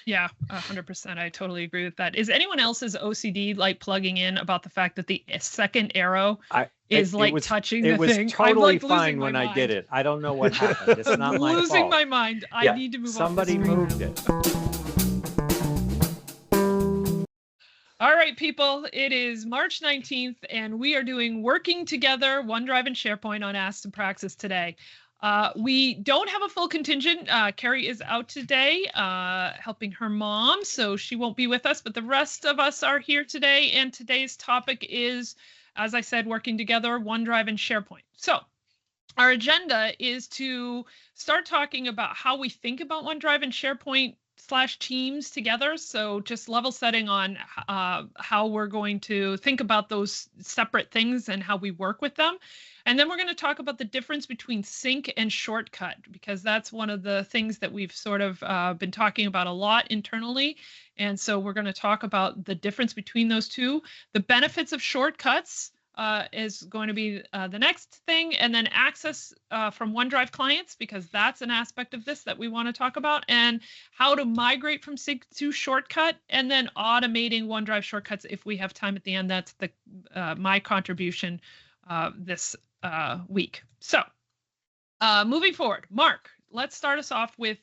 Yeah, 100%. I totally agree with that. Is anyone else's OCD like plugging in about the fact that the second arrow is like touching the thing? I'm Totally like losing fine my when I did mind. it. I don't know what happened. It's I'm not my losing fault. my mind. I need to move off the Somebody screen moved now. it. All right, people, it is March 19th, and we are doing Working Together, OneDrive and SharePoint on Ask and Praxis today. We don't have a full contingent. Carrie is out today helping her mom, so she won't be with us, but the rest of us are here today, and today's topic is, as I said, Working Together, OneDrive and SharePoint. So our agenda is to start talking about how we think about OneDrive and SharePoint / Teams together. So just level setting on how we're going to think about those separate things and how we work with them. And then we're going to talk about the difference between sync and shortcut, because that's one of the things that we've sort of been talking about a lot internally. And so we're going to talk about the difference between those two, the benefits of shortcuts, is going to be the next thing, and then access from OneDrive clients, because that's an aspect of this that we want to talk about, and how to migrate from sync to shortcut, and then automating OneDrive shortcuts if we have time at the end. That's the my contribution this week. So moving forward, Mark, let's start us off with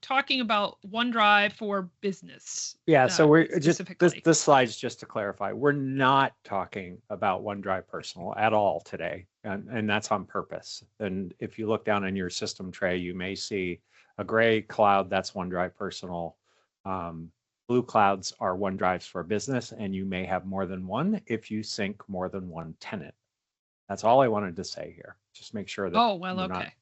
talking about OneDrive for business. Yeah, so we're just this slide's just to clarify. We're not talking about OneDrive Personal at all today, and that's on purpose. And if you look down in your system tray, you may see a gray cloud. That's OneDrive Personal. Blue clouds are OneDrives for business, and you may have more than one if you sync more than one tenant. That's all I wanted to say here. Just make sure that. Oh, well, okay.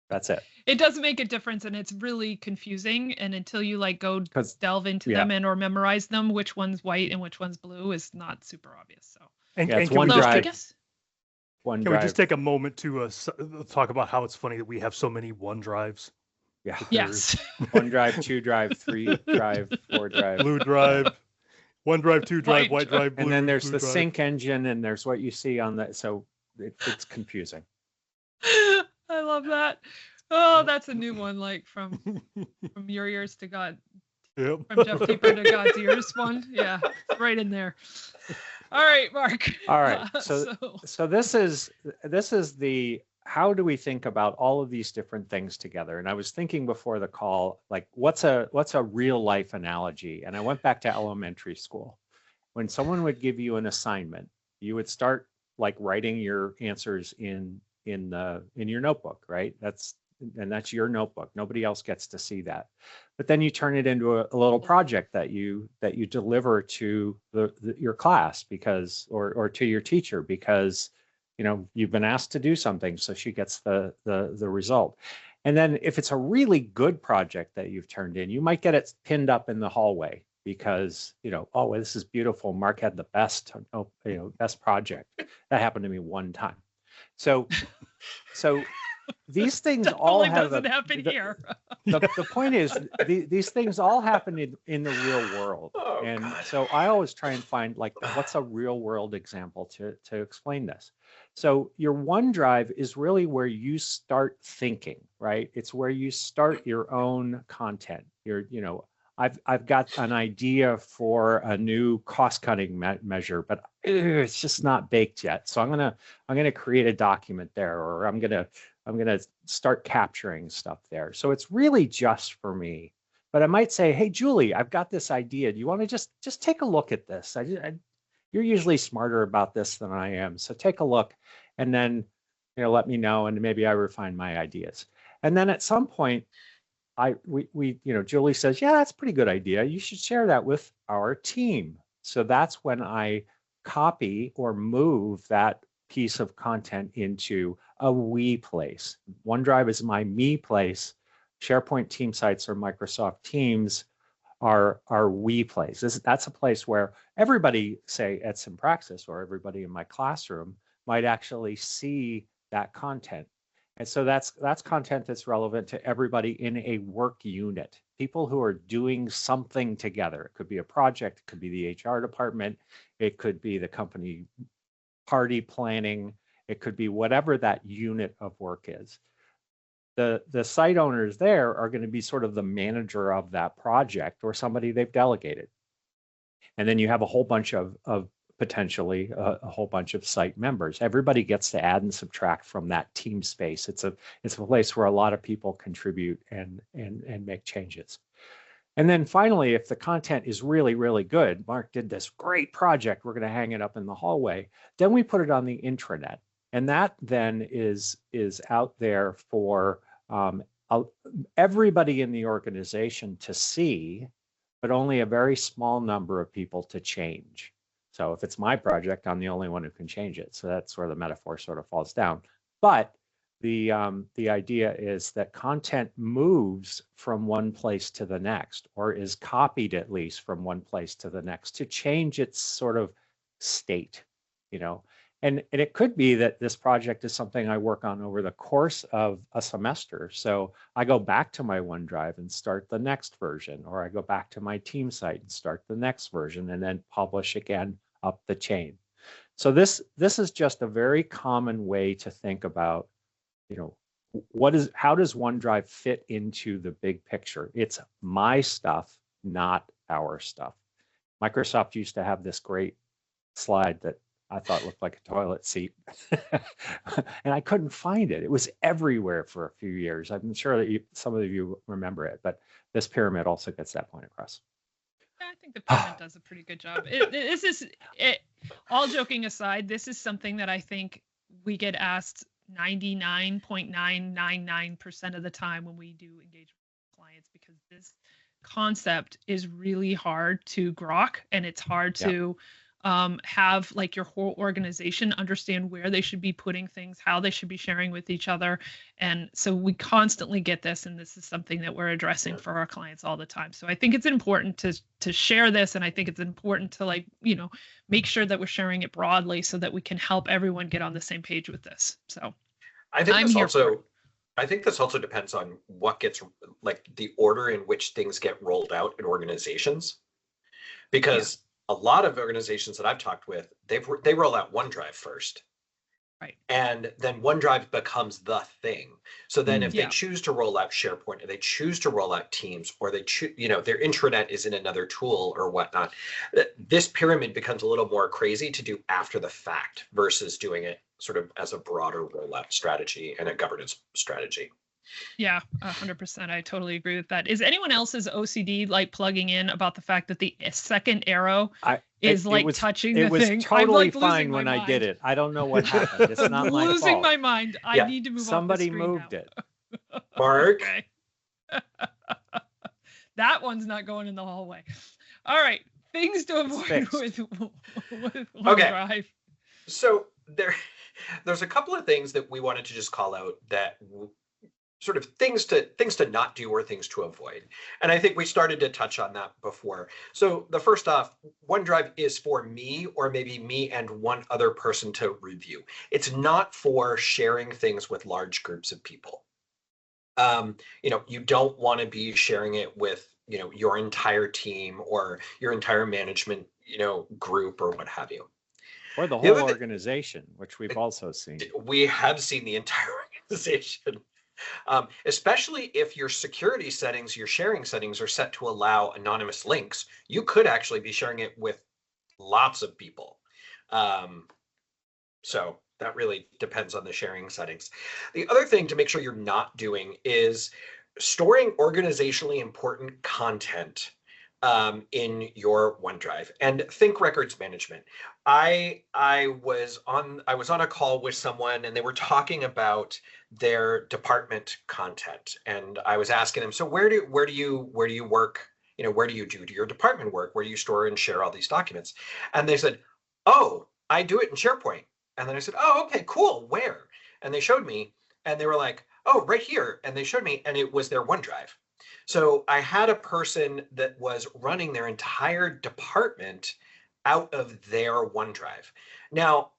That's it. It does make a difference, and it's really confusing. And until you like go delve into them and or memorize them, which one's white and which one's blue is not super obvious. So and it's can OneDrive. Can we just take a moment to talk about how it's funny that we have so many OneDrives? Yeah. Yes. OneDrive, 2 drive, 3 drive, 4 drive. Blue drive. OneDrive, 2 drive, white drive, blue. And then there's the drive. sync engine, and there's what you see on that. So it's confusing. I love that. Oh, that's a new one, like from your ears to God. Yep. From Jeff Deeper to God's ears one. Yeah, right in there. All right, Mark. All right. So this is the how do we think about all of these different things together? And I was thinking before the call, like what's a real life analogy? And I went back to elementary school. When someone would give you an assignment, you would start like writing your answers in your notebook, right? That's your notebook. Nobody else gets to see that. But then you turn it into a little project that you deliver to your class because or to your teacher because you've been asked to do something, so she gets the result. And then if it's a really good project that you've turned in, you might get it pinned up in the hallway because oh, this is beautiful. Mark had the best best project. That happened to me one time. So these things all have doesn't happen here. The point is these things all happen in the real world. So I always try and find like what's a real world example to explain this. So your OneDrive is really where you start thinking, right? It's where you start your own content. I've got an idea for a new cost-cutting measure, but it's just not baked yet. So I'm gonna create a document there, or I'm gonna start capturing stuff there. So it's really just for me. But I might say, hey, Julie, I've got this idea. Do you want to just take a look at this? You're usually smarter about this than I am. So take a look and then let me know, and maybe I refine my ideas. And then at some point, Julie says, yeah, that's a pretty good idea. You should share that with our team. So that's when I copy or move that piece of content into a we place. OneDrive is my me place. SharePoint team sites or Microsoft Teams are we place. That's a place where everybody, say at Simpraxis or everybody in my classroom, might actually see that content. And so that's content that's relevant to everybody in a work unit. People who are doing something together. It could be a project, it could be the HR department, it could be the company party planning, it could be whatever that unit of work is. the site owners there are going to be sort of the manager of that project or somebody they've delegated. And then you have a whole bunch of potentially a whole bunch of site members. Everybody gets to add and subtract from that team space. It's a place where a lot of people contribute and make changes. And then finally, if the content is really, really good, Mark did this great project, we're going to hang it up in the hallway, then we put it on the intranet. And that then is out there for everybody in the organization to see, but only a very small number of people to change. So if it's my project, I'm the only one who can change it. So that's where the metaphor sort of falls down. But the idea is that content moves from one place to the next, or is copied at least from one place to the next to change its sort of state, you know. And it could be that this project is something I work on over the course of a semester. So I go back to my OneDrive and start the next version, or I go back to my team site and start the next version and then publish again up the chain. So this is just a very common way to think about, you know, how does OneDrive fit into the big picture? It's my stuff, not our stuff. Microsoft used to have this great slide that I thought looked like a toilet seat. And I couldn't find it. It was everywhere for a few years. I'm sure that some of you remember it, but this pyramid also gets that point across. Yeah, I think the pyramid does a pretty good job. All joking aside, this is something that I think we get asked 99.999% of the time when we do engage with clients, because this concept is really hard to grok, and it's hard to have like your whole organization understand where they should be putting things, how they should be sharing with each other. And so we constantly get this, and this is something that we're addressing for our clients all the time. So I think it's important to share this, and I think it's important to, like, you know, make sure that we're sharing it broadly so that we can help everyone get on the same page with this. So I think this also depends on what gets, like, the order in which things get rolled out in organizations, because a lot of organizations that I've talked with, they roll out OneDrive first. Right. And then OneDrive becomes the thing. So then if they choose to roll out SharePoint, or they choose to roll out Teams, or they choose, you know, their intranet is in another tool or whatnot, this pyramid becomes a little more crazy to do after the fact versus doing it sort of as a broader rollout strategy and a governance strategy. Yeah, 100%. I totally agree with that. Is anyone else's OCD like plugging in about the fact that the second arrow is touching the thing? It was totally fine when I did it. I don't know what happened. It's not my fault. Losing my mind. I need to move Somebody off the screen moved now. it. Mark. Okay. That one's not going in the hallway. All right. Things to avoid with OneDrive. Okay. So there's a couple of things that we wanted to just call out that sort of things to not do or things to avoid. And I think we started to touch on that before. So the first off, OneDrive is for me, or maybe me and one other person to review. It's not for sharing things with large groups of people. You know, you don't want to be sharing it with, you know, your entire team or your entire management, you know, group or what have you. Or the whole organization, which we've also seen. We have seen the entire organization. Especially if your security settings, your sharing settings are set to allow anonymous links, you could actually be sharing it with lots of people. So that really depends on the sharing settings. The other thing to make sure you're not doing is storing organizationally important content in your OneDrive. And think records management. I was on a call with someone, and they were talking about their department content, and I was asking them, so where do you work? You know, where do you do your department work? Where do you store and share all these documents? And they said, oh, I do it in SharePoint. And then I said, oh, okay, cool. Where? And they showed me, and they were like, oh, right here. And they showed me, and it was their OneDrive. So I had a person that was running their entire department out of their OneDrive. Now,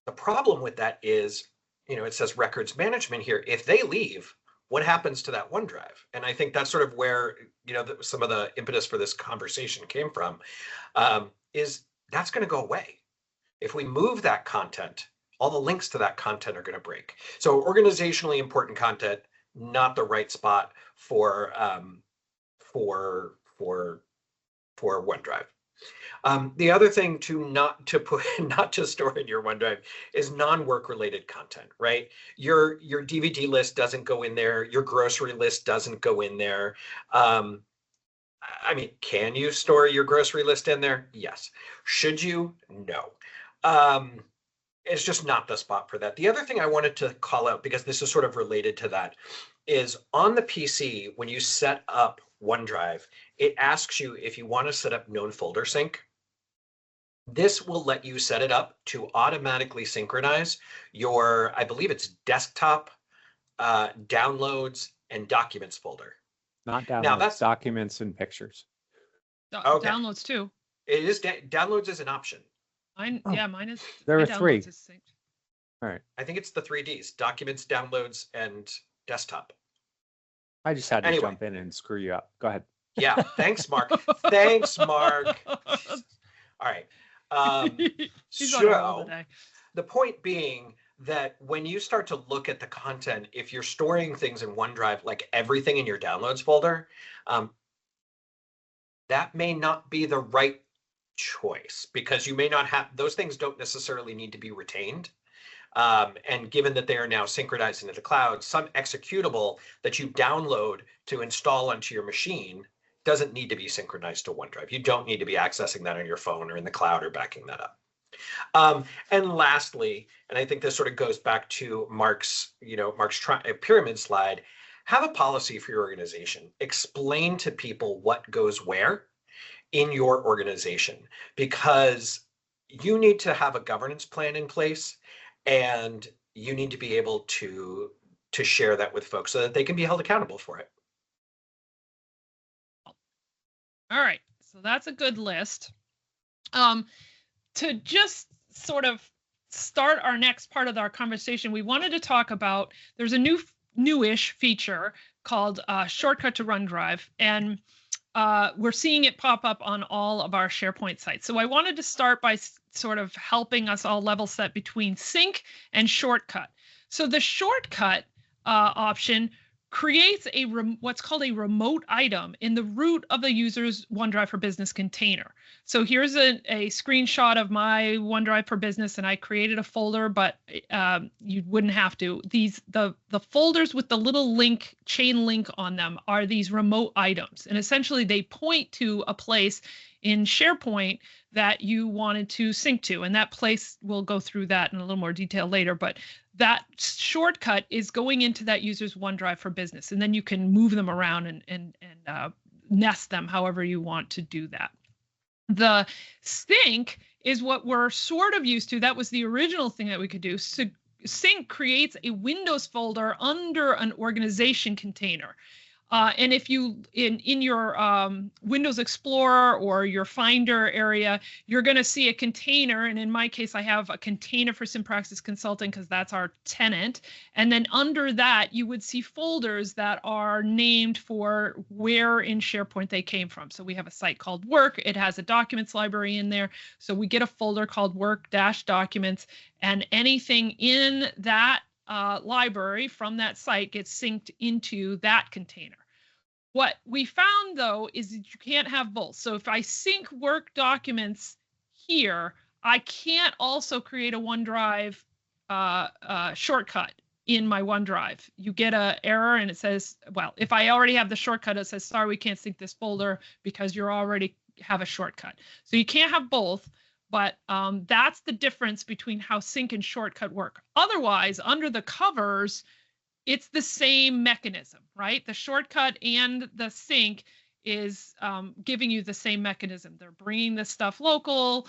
the problem with that is, you know, it says records management here. If they leave, what happens to that OneDrive? And I think that's sort of where, you know, some of the impetus for this conversation came from, is that's going to go away. If we move that content, all the links to that content are going to break. So organizationally important content, not the right spot for OneDrive. The other thing to not to store in your OneDrive is non-work related content, right? Your DVD list doesn't go in there. Your grocery list doesn't go in there. I mean, can you store your grocery list in there? Yes. Should you? No. It's just not the spot for that. The other thing I wanted to call out, because this is sort of related to that, is on the PC, when you set up OneDrive, it asks you if you want to set up known folder sync. This will let you set it up to automatically synchronize your, I believe it's desktop, downloads, and documents folder. Not downloads, now that's documents and pictures. Okay. Downloads too. It is downloads is an option. Yeah, mine is. There are 3. All right. I think it's the 3 Ds: documents, downloads, and desktop. I just had to jump in and screw you up. Go ahead. Yeah. Thanks, Mark. Thanks, Mark. All right. So the point being that when you start to look at the content, if you're storing things in OneDrive, like everything in your downloads folder, that may not be the right choice, because you may not have, those things don't necessarily need to be retained. And given that they are now synchronized into the cloud, some executable that you download to install onto your machine doesn't need to be synchronized to OneDrive. You don't need to be accessing that on your phone or in the cloud or backing that up. And lastly, and I think this sort of goes back to Mark's pyramid slide, have a policy for your organization. Explain to people what goes where in your organization, because you need to have a governance plan in place, and you need to be able to share that with folks so that they can be held accountable for it. All right, so that's a good list. To just sort of start our next part of our conversation, we wanted to talk about, there's a newish feature called Shortcut to OneDrive, and we're seeing it pop up on all of our SharePoint sites. So I wanted to start by sort of helping us all level set between sync and shortcut. So the shortcut option creates what's called a remote item in the root of the user's OneDrive for Business container. So here's a screenshot of my OneDrive for Business, and I created a folder, but you wouldn't have to. The folders with the little chain link on them are these remote items, and essentially they point to a place in SharePoint that you wanted to sync to, and that place, we'll go through that in a little more detail later, but that shortcut is going into that user's OneDrive for Business, and then you can move them around and nest them however you want to do that. The sync is what we're sort of used to. That was the original thing that we could do. So sync creates a Windows folder under an organization container. And if you, in your Windows Explorer or your Finder area, you're going to see a container. And in my case, I have a container for SimPraxis Consulting because that's our tenant. And then under that, you would see folders that are named for where in SharePoint they came from. So we have a site called Work. It has a documents library in there. So we get a folder called Work-Documents, and anything in that library from that site gets synced into that container. What we found, though, is that you can't have both. So if I sync Work documents here, I can't also create a OneDrive shortcut in my OneDrive. You get an error and it says, well, if I already have the shortcut, it says, sorry, we can't sync this folder because you already have a shortcut. So you can't have both. But that's the difference between how sync and shortcut work. Otherwise, under the covers, it's the same mechanism, right? The shortcut and the sync is giving you the same mechanism. They're bringing this stuff local.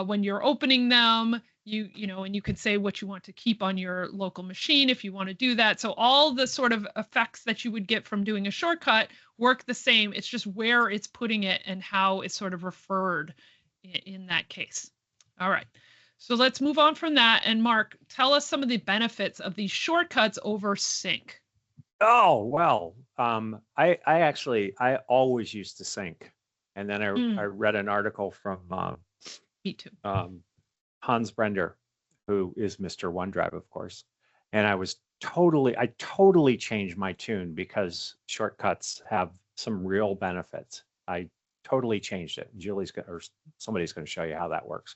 When you're opening them, and you could say what you want to keep on your local machine if you want to do that. So all the sort of effects that you would get from doing a shortcut work the same. It's just where it's putting it and how it's sort of referred in that case. All right, so let's move on from that. And Mark, tell us some of the benefits of these shortcuts over sync. Oh, well, I always used to sync. And then I read an article from Me too. Hans Brender, who is Mr. OneDrive, of course. And I was totally changed my tune because shortcuts have some real benefits. I totally changed it. Or somebody's going to show you how that works.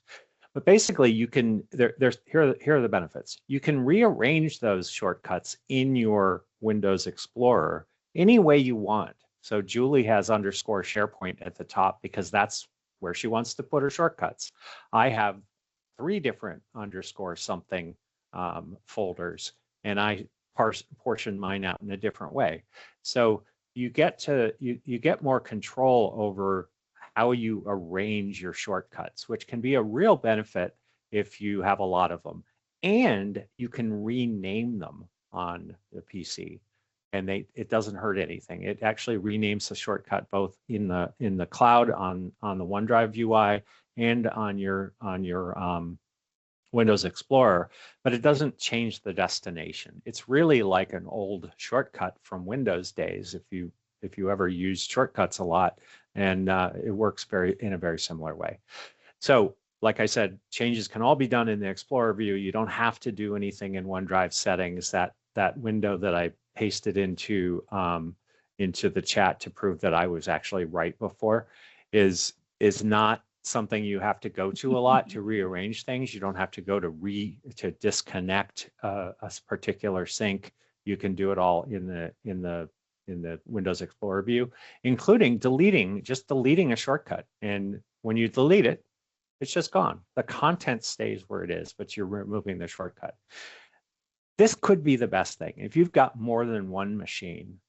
But basically, you can here are the benefits. You can rearrange those shortcuts in your Windows Explorer any way you want. So Julie has underscore SharePoint at the top because that's where she wants to put her shortcuts. I have 3 different underscore something folders, and I portion mine out in a different way. So you get more control over how you arrange your shortcuts, which can be a real benefit if you have a lot of them. And you can rename them on the PC, and it doesn't hurt anything. It actually renames the shortcut both in the cloud on the OneDrive UI and on your Windows Explorer, but it doesn't change the destination. It's really like an old shortcut from Windows days if you ever used shortcuts a lot, and it works in a very similar way. So like I said, changes can all be done in the Explorer view. You don't have to do anything in OneDrive settings. That window that I pasted into the chat to prove that I was actually right before is not something you have to go to a lot to rearrange things. You don't have to go to disconnect a particular sync. You can do it all in the Windows Explorer view, including just deleting a shortcut. And when you delete it, it's just gone. The content stays where it is, but you're removing the shortcut. This could be the best thing. If you've got more than one machine,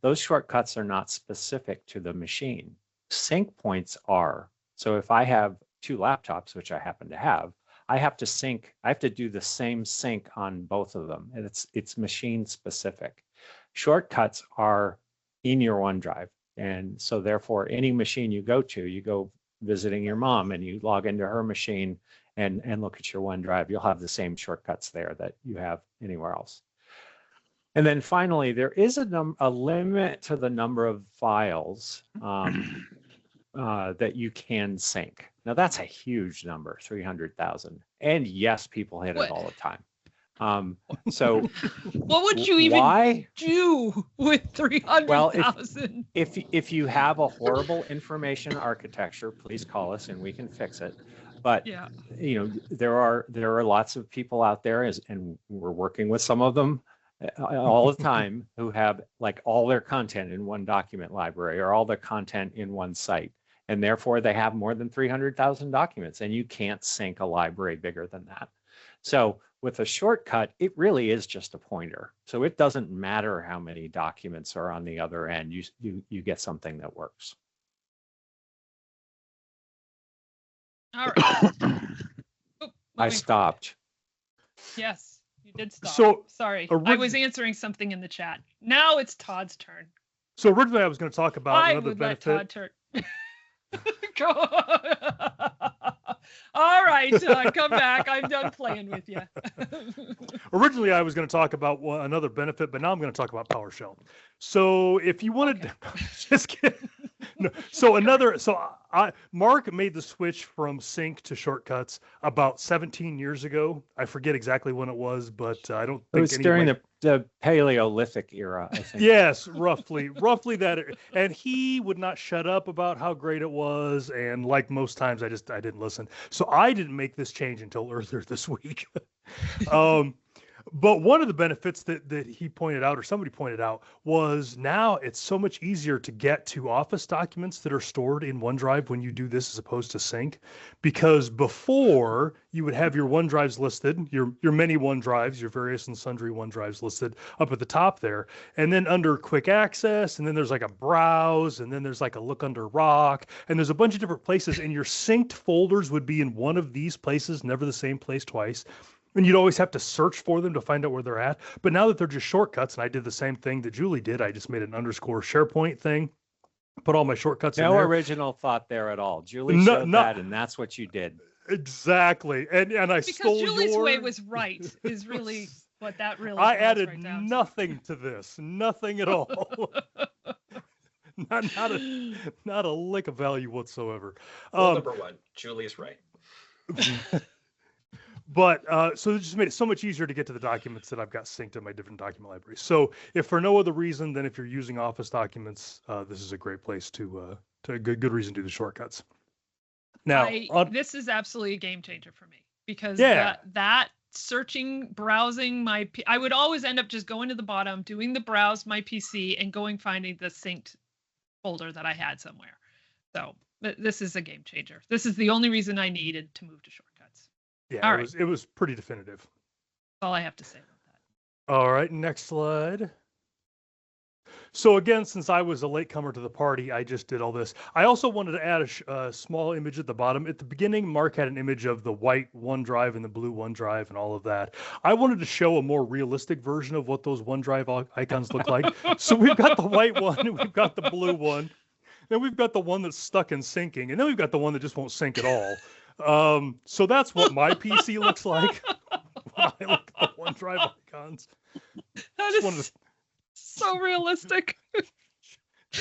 those shortcuts are not specific to the machine. Sync points are. So if I have 2 laptops, which I happen to have, I have to do the same sync on both of them, and it's machine specific. Shortcuts are in your OneDrive, and so therefore any machine you go visiting your mom and you log into her machine and look at your OneDrive, you'll have the same shortcuts there that you have anywhere else. And then finally, there is a limit to the number of files that you can sync. Now that's a huge number, 300,000. And yes, people hit it all the time. So what would you even do with 300,000? Well, if you have a horrible information architecture, please call us and we can fix it. But yeah, there are lots of people out there, and we're working with some of them all the time, who have like all their content in one document library or all their content in one site. And therefore they have more than 300,000 documents, and you can't sync a library bigger than that. So with a shortcut, it really is just a pointer. So it doesn't matter how many documents are on the other end. You get something that works. All right. I stopped. Yes, you did stop. So sorry, I was answering something in the chat. Now it's Todd's turn. So originally I was going to talk about another benefit. Let Todd turn. Go. All right, come back. I'm done playing with you. Originally, I was going to talk about another benefit, but now I'm going to talk about PowerShell. So if you wanted, just kidding. No. Mark made the switch from sync to shortcuts about 17 years ago. I forget exactly when it was, but I don't think it was during the Paleolithic era, I think. Yes, roughly that. And he would not shut up about how great it was. And like most times, I didn't listen. So I didn't make this change until earlier this week. But one of the benefits that he pointed out, or somebody pointed out, was now it's so much easier to get to Office documents that are stored in OneDrive when you do this as opposed to sync. Because before, you would have your OneDrives listed, your many OneDrives, your various and sundry OneDrives listed up at the top there. And then under Quick Access, and then there's like a Browse, and then there's like a Look Under Rock, and there's a bunch of different places, and your synced folders would be in one of these places, never the same place twice. And you'd always have to search for them to find out where they're at. But now that they're just shortcuts, and I did the same thing that Julie did, I just made an underscore SharePoint thing, put all my shortcuts in there. No original thought there at all. Julie showed that, and that's what you did. Exactly. And I stole yours. Because Julie's way was right, is really what that really I added nothing to this. Nothing at all. not a lick of value whatsoever. Number one, Julie's right. But so it just made it so much easier to get to the documents that I've got synced in my different document libraries. So if for no other reason than if you're using Office documents, this is a great place to good reason to do the shortcuts. Now, this is absolutely a game changer for me because Yeah. that searching, browsing I would always end up just going to the bottom, doing the browse my PC and finding the synced folder that I had somewhere. So this is a game changer. This is the only reason I needed to move to shortcuts. Yeah, it was pretty definitive. That's all I have to say about that. All right, next slide. So again, since I was a latecomer to the party, I just did all this. I also wanted to add a small image at the bottom. At the beginning, Mark had an image of the white OneDrive and the blue OneDrive and all of that. I wanted to show a more realistic version of what those OneDrive icons look like. So we've got the white one, and we've got the blue one. Then we've got the one that's stuck in syncing, and then we've got the one that just won't sync at all. So that's what my PC looks like when I look at the OneDrive icons. That is so realistic.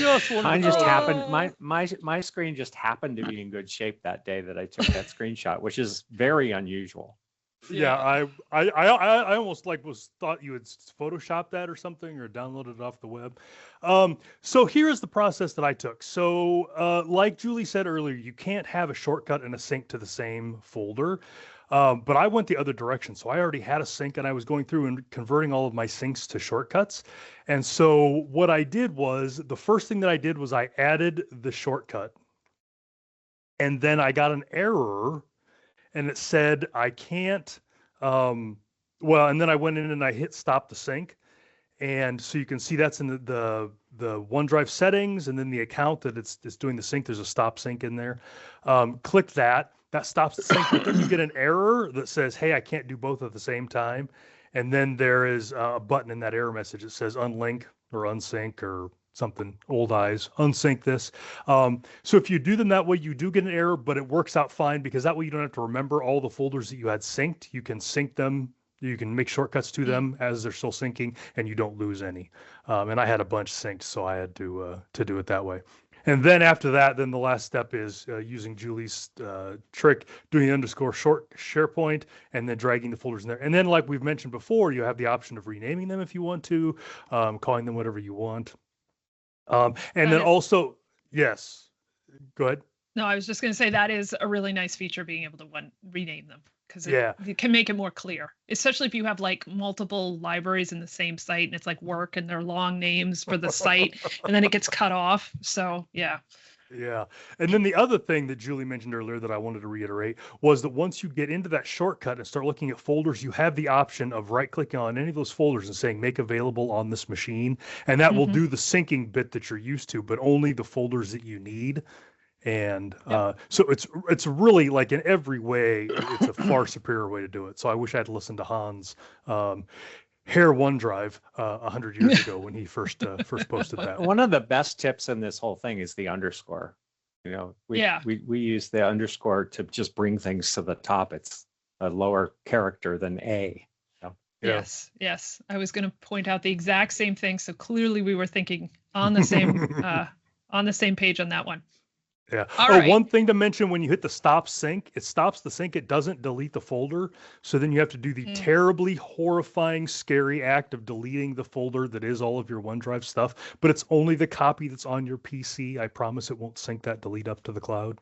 Mine just happened. My screen just happened to be in good shape that day that I took that screenshot, which is very unusual. Yeah, I almost thought you had photoshopped that or something or downloaded it off the web. So here's the process that I took. So like Julie said earlier, you can't have a shortcut and a sync to the same folder. But I went the other direction. So I already had a sync and I was going through and converting all of my syncs to shortcuts. And so what I did was, the first thing that I did was I added the shortcut. And then I got an error and it said, I can't, and then I went in and I hit stop the sync. And so you can see that's in the OneDrive settings, and then the account that it's doing the sync, there's a stop sync in there. Click that. That stops the sync, but then you get an error that says, hey, I can't do both at the same time. And then there is a button in that error message that says unlink or unsync or something, old eyes, unsync this. So if you do them that way, you do get an error, but it works out fine because that way you don't have to remember all the folders that you had synced. You can sync them. You can make shortcuts to them as they're still syncing, and you don't lose any. And I had a bunch synced, so I had to do it that way. And then after that, then the last step is using Julie's trick, doing _short SharePoint, and then dragging the folders in there. And then, like we've mentioned before, you have the option of renaming them if you want to, calling them whatever you want. And then also, yes, go ahead. No, I was just going to say that is a really nice feature, being able to rename them, because it can make it more clear, especially if you have like multiple libraries in the same site and it's like work and they're long names for the site and then it gets cut off. So, yeah. Yeah. And then the other thing that Julie mentioned earlier that I wanted to reiterate was that once you get into that shortcut and start looking at folders, you have the option of right-clicking on any of those folders and saying make available on this machine. And that will do the syncing bit that you're used to, but only the folders that you need. And so it's really, like, in every way, it's a far superior way to do it. So I wish I had listened to Hans hair OneDrive 100 years ago when he first posted that. One of the best tips in this whole thing is the underscore. You know, we use the underscore to just bring things to the top. It's a lower character than A. So, yes. I was going to point out the exact same thing. So clearly we were thinking on the same page on that one. Yeah. Right. One thing to mention, when you hit the stop sync, it stops the sync. It doesn't delete the folder. So then you have to do the terribly horrifying, scary act of deleting the folder that is all of your OneDrive stuff. But it's only the copy that's on your PC. I promise it won't sync that delete up to the cloud.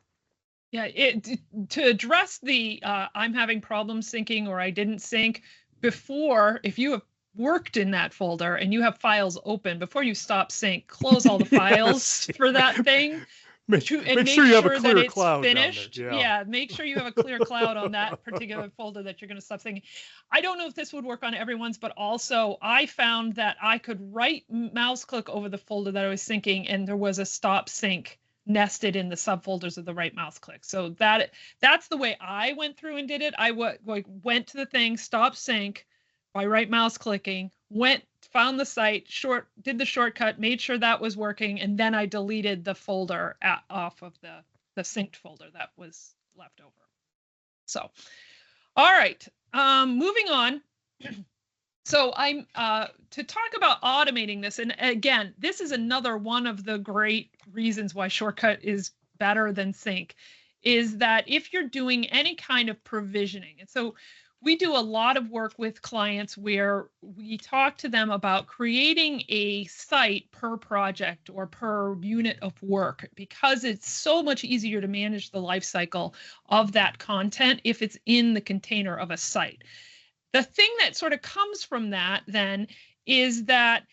Yeah. To address the I'm having problems syncing or I didn't sync before, if you have worked in that folder and you have files open, before you stop sync, close all the files for that thing. Make sure you have a clear cloud finished. Yeah, make sure you have a clear cloud on that particular folder that you're going to stop syncing. I don't know if this would work on everyone's, but also I found that I could right mouse click over the folder that I was syncing, and there was a stop sync nested in the subfolders of the right mouse click. So that's the way I went through and did it. I went to the thing, stop sync by right mouse clicking, found the site, did the shortcut, made sure that was working, and then I deleted the folder off of the synced folder that was left over. So, all right, moving on. So I'm to talk about automating this, and again, this is another one of the great reasons why shortcut is better than sync, is that if you're doing any kind of provisioning, and so we do a lot of work with clients where we talk to them about creating a site per project or per unit of work, because it's so much easier to manage the life cycle of that content if it's in the container of a site. The thing that sort of comes from that then is that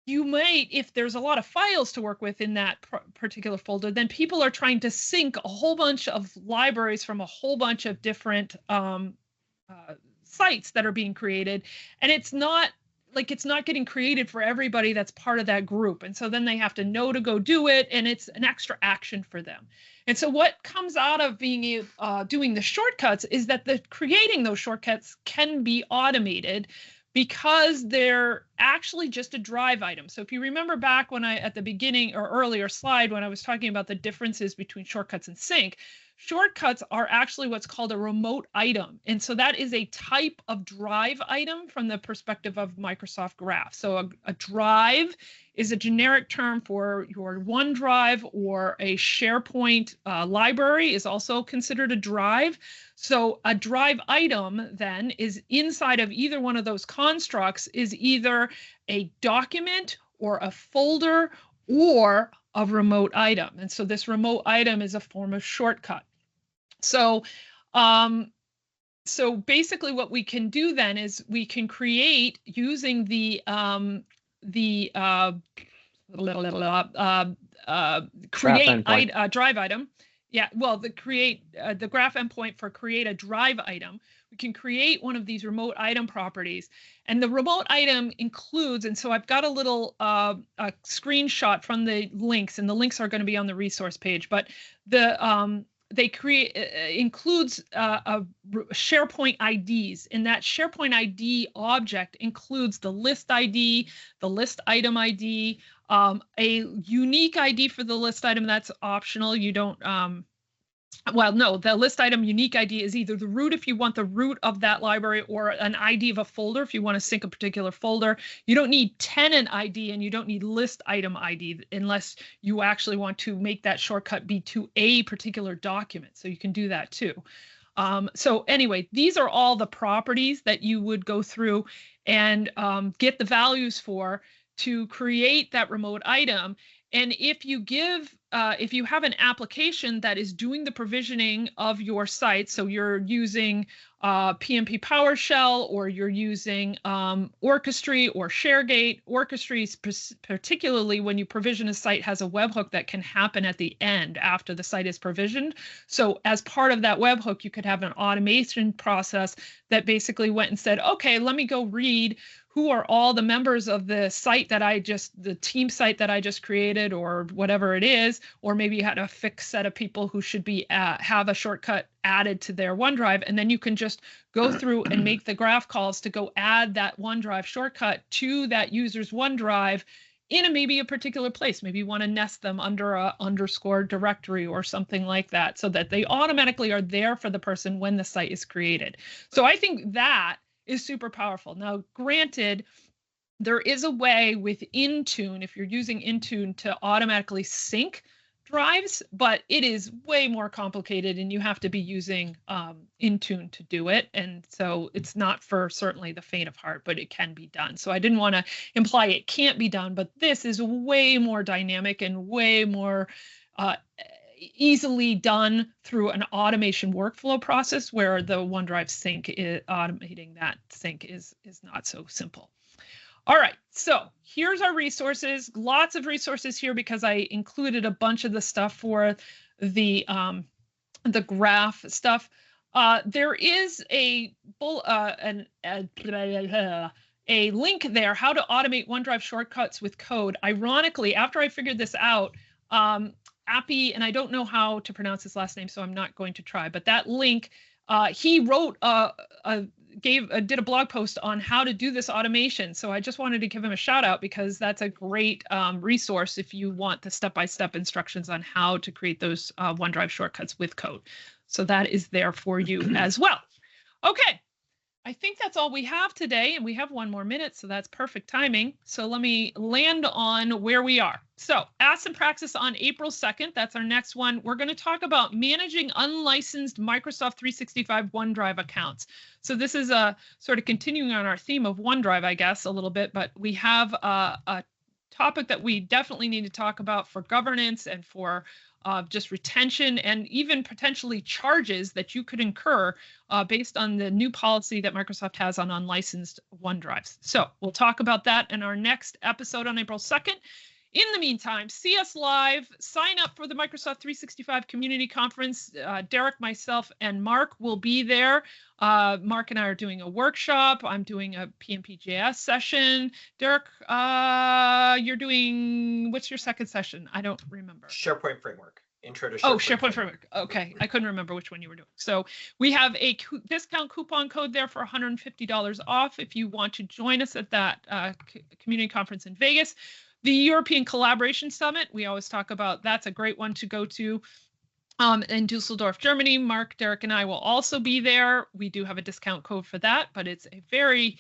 you might, if there's a lot of files to work with in that particular folder, then people are trying to sync a whole bunch of libraries from a whole bunch of different sites that are being created, and it's not getting created for everybody that's part of that group, and so then they have to know to go do it, and it's an extra action for them. And so what comes out of being doing the shortcuts is that creating those shortcuts can be automated, because they're actually just a drive item. So if you remember back when at the beginning or earlier slide, when I was talking about the differences between shortcuts and sync, shortcuts are actually what's called a remote item. And so that is a type of drive item from the perspective of Microsoft Graph. So a drive is a generic term for your OneDrive, or a SharePoint library is also considered a drive. So a drive item then is inside of either one of those constructs, is either a document or a folder or a remote item. And so this remote item is a form of shortcut. So so basically what we can do then is we can create, using the create drive item. Yeah, well, the graph endpoint for create a drive item. We can create one of these remote item properties, and the remote item includes, and so I've got a little a screenshot from the links, and the links are going to be on the resource page, but they create includes a SharePoint IDs, and that SharePoint ID object includes the list ID, the list item ID, a unique ID for the list item. That's optional. You don't well, no, the list item unique ID is either the root if you want the root of that library, or an ID of a folder if you want to sync a particular folder. You don't need tenant ID, and you don't need list item ID unless you actually want to make that shortcut be to a particular document. So you can do that too. So anyway, these are all the properties that you would go through and get the values for to create that remote item. And if you have an application that is doing the provisioning of your site, so you're using PnP PowerShell, or you're using Orchestry or ShareGate. Orchestry, particularly when you provision a site, has a webhook that can happen at the end after the site is provisioned. So as part of that webhook, you could have an automation process that basically went and said, okay, let me go read who are all the members of the site that the team site that I just created, or whatever it is, or maybe you had a fixed set of people who should be have a shortcut added to their OneDrive, and then you can just go through and make the graph calls to go add that OneDrive shortcut to that user's OneDrive in maybe a particular place. Maybe you want to nest them under a underscore directory or something like that, so that they automatically are there for the person when the site is created. So I think that is super powerful. Now, granted, there is a way with Intune, if you're using Intune, to automatically sync drives, but it is way more complicated, and you have to be using Intune to do it. And so it's not for certainly the faint of heart, but it can be done. So I didn't want to imply it can't be done, but this is way more dynamic and way more easily done through an automation workflow process, where the OneDrive sync automating that sync is not so simple. All right, so here's our resources. Lots of resources here because I included a bunch of the stuff for the graph stuff. There is a link there, how to automate OneDrive shortcuts with code. Ironically, after I figured this out, Appy, and I don't know how to pronounce his last name, so I'm not going to try, but that link, he wrote did a blog post on how to do this automation. So I just wanted to give him a shout out, because that's a great resource if you want the step-by-step instructions on how to create those OneDrive shortcuts with code. So that is there for you as well. Okay, I think that's all we have today, and we have 1 more minute, so that's perfect timing. So let me land on where we are. So Ask and Praxis on April 2nd, that's our next one. We're going to talk about managing unlicensed Microsoft 365 OneDrive accounts. So this is a sort of continuing on our theme of OneDrive, I guess, a little bit, but we have a topic that we definitely need to talk about for governance and for just retention and even potentially charges that you could incur based on the new policy that Microsoft has on unlicensed OneDrives. So we'll talk about that in our next episode on April 2nd. In the meantime, see us live, sign up for the Microsoft 365 Community Conference. Derek, myself, and Mark will be there. Mark and I are doing a workshop. I'm doing a PMPJS session. Derek, you're doing, what's your second session? I don't remember. SharePoint Framework. Intro to SharePoint. Oh, SharePoint Framework. Okay, I couldn't remember which one you were doing. So we have a discount coupon code there for $150 off if you want to join us at that community conference in Vegas. The European Collaboration Summit, we always talk about, that's a great one to go to in Dusseldorf, Germany. Mark, Derek, and I will also be there. We do have a discount code for that, but it's a very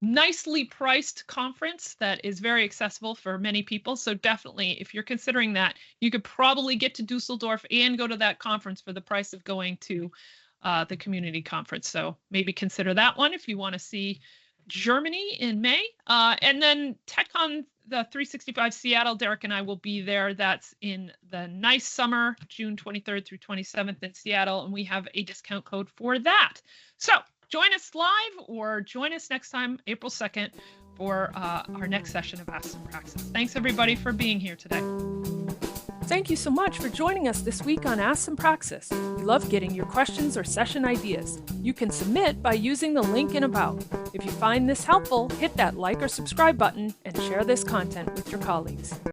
nicely priced conference that is very accessible for many people. So definitely, if you're considering that, you could probably get to Dusseldorf and go to that conference for the price of going to the community conference. So maybe consider that one if you want to see Germany in May. And then TechCon, the 365 Seattle, Derek and I will be there. That's in the nice summer, June 23rd through 27th in Seattle. And we have a discount code for that. So join us live or join us next time, April 2nd, for our next session of Ask and Praxis. Thanks everybody for being here today. Thank you so much for joining us this week on Ask and Praxis. We love getting your questions or session ideas. You can submit by using the link in About. If you find this helpful, hit that like or subscribe button and share this content with your colleagues.